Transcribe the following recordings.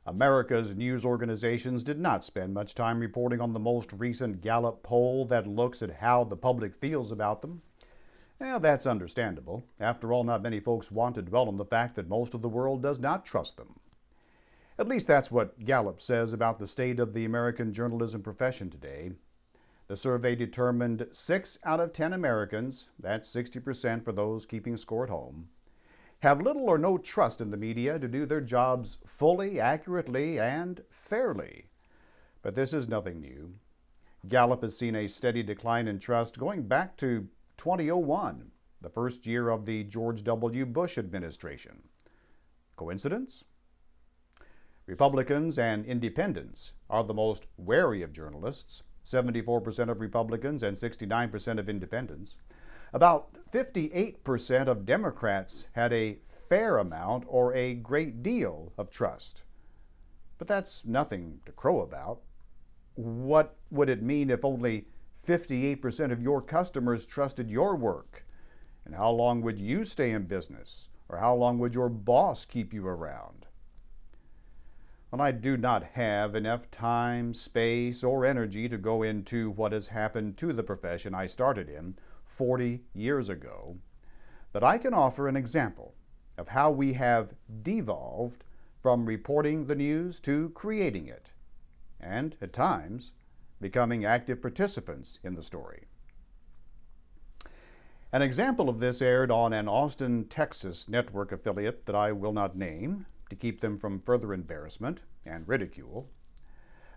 America's news organizations did not spend much time reporting on the most recent Gallup poll that looks at how the public feels about them. Well, that's understandable. After all, not many folks want to dwell on the fact that most of the world does not trust them. At least that's what Gallup says about the state of the American journalism profession today. The survey determined 6 out of 10 Americans, that's 60% for those keeping score at home, have little or no trust in the media to do their jobs fully, accurately, and fairly. But this is nothing new. Gallup has seen a steady decline in trust going back to 2001, the first year of the George W. Bush administration. Coincidence? Republicans and independents are the most wary of journalists, 74% of Republicans and 69% of independents. About 58% of Democrats had a fair amount or a great deal of trust. But that's nothing to crow about. What would it mean if only 58% of your customers trusted your work? And how long would you stay in business? Or how long would your boss keep you around? Well, I do not have enough time, space, or energy to go into what has happened to the profession I started in 40 years ago, but I can offer an example of how we have devolved from reporting the news to creating it, and at times becoming active participants in the story. An example of this aired on an Austin, Texas network affiliate that I will not name to keep them from further embarrassment and ridicule.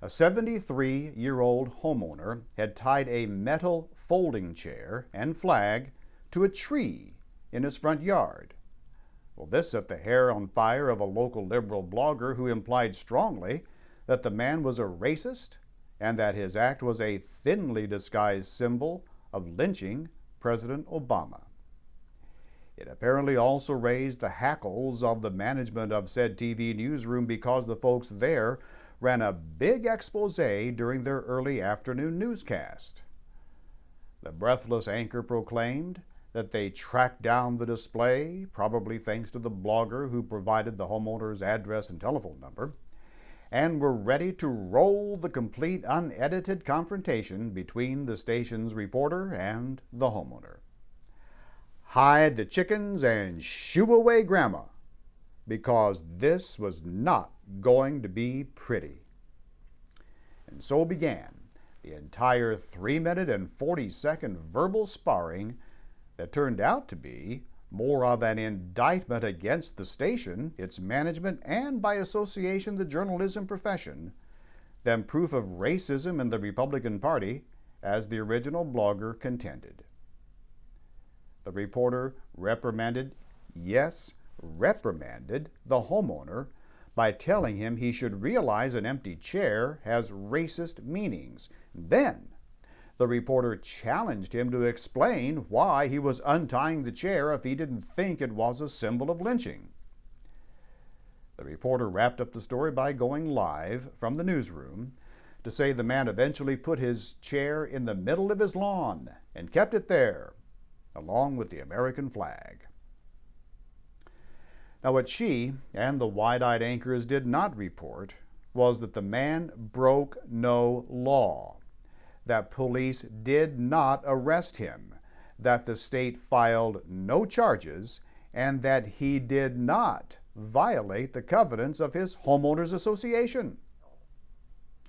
A 73-year-old homeowner had tied a metal folding chair and flag to a tree in his front yard. Well, this set the hair on fire of a local liberal blogger who implied strongly that the man was a racist and that his act was a thinly disguised symbol of lynching President Obama. It apparently also raised the hackles of the management of said TV newsroom because the folks there ran a big expose during their early afternoon newscast. The breathless anchor proclaimed that they tracked down the display, probably thanks to the blogger who provided the homeowner's address and telephone number, and were ready to roll the complete unedited confrontation between the station's reporter and the homeowner. Hide the chickens and shoo away Grandma, because this was not going to be pretty. And so began the entire 3-minute and 40-second verbal sparring that turned out to be more of an indictment against the station, its management, and by association the journalism profession, than proof of racism in the Republican Party, as the original blogger contended. The reporter reprimanded, yes, reprimanded the homeowner by telling him he should realize an empty chair has racist meanings. Then, the reporter challenged him to explain why he was untying the chair if he didn't think it was a symbol of lynching. The reporter wrapped up the story by going live from the newsroom to say the man eventually put his chair in the middle of his lawn and kept it there, along with the American flag. Now, what she and the wide-eyed anchors did not report was that the man broke no law, that police did not arrest him, that the state filed no charges, and that he did not violate the covenants of his homeowners association.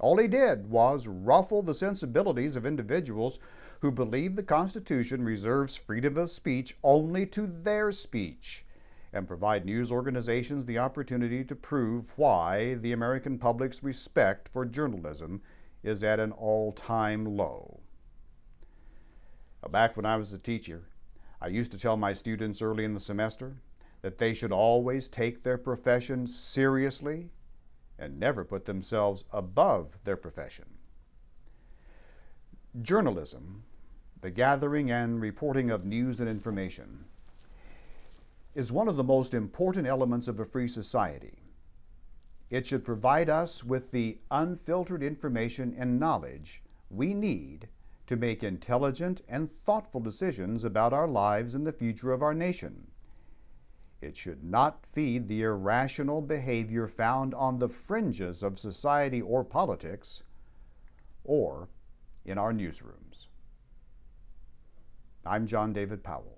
All he did was ruffle the sensibilities of individuals who believe the Constitution reserves freedom of speech only to their speech, and provide news organizations the opportunity to prove why the American public's respect for journalism is at an all-time low. Now, back when I was a teacher, I used to tell my students early in the semester that they should always take their profession seriously and never put themselves above their profession. Journalism, the gathering and reporting of news and information, is one of the most important elements of a free society. It should provide us with the unfiltered information and knowledge we need to make intelligent and thoughtful decisions about our lives and the future of our nation. It should not feed the irrational behavior found on the fringes of society or politics, or in our newsrooms. I'm John David Powell.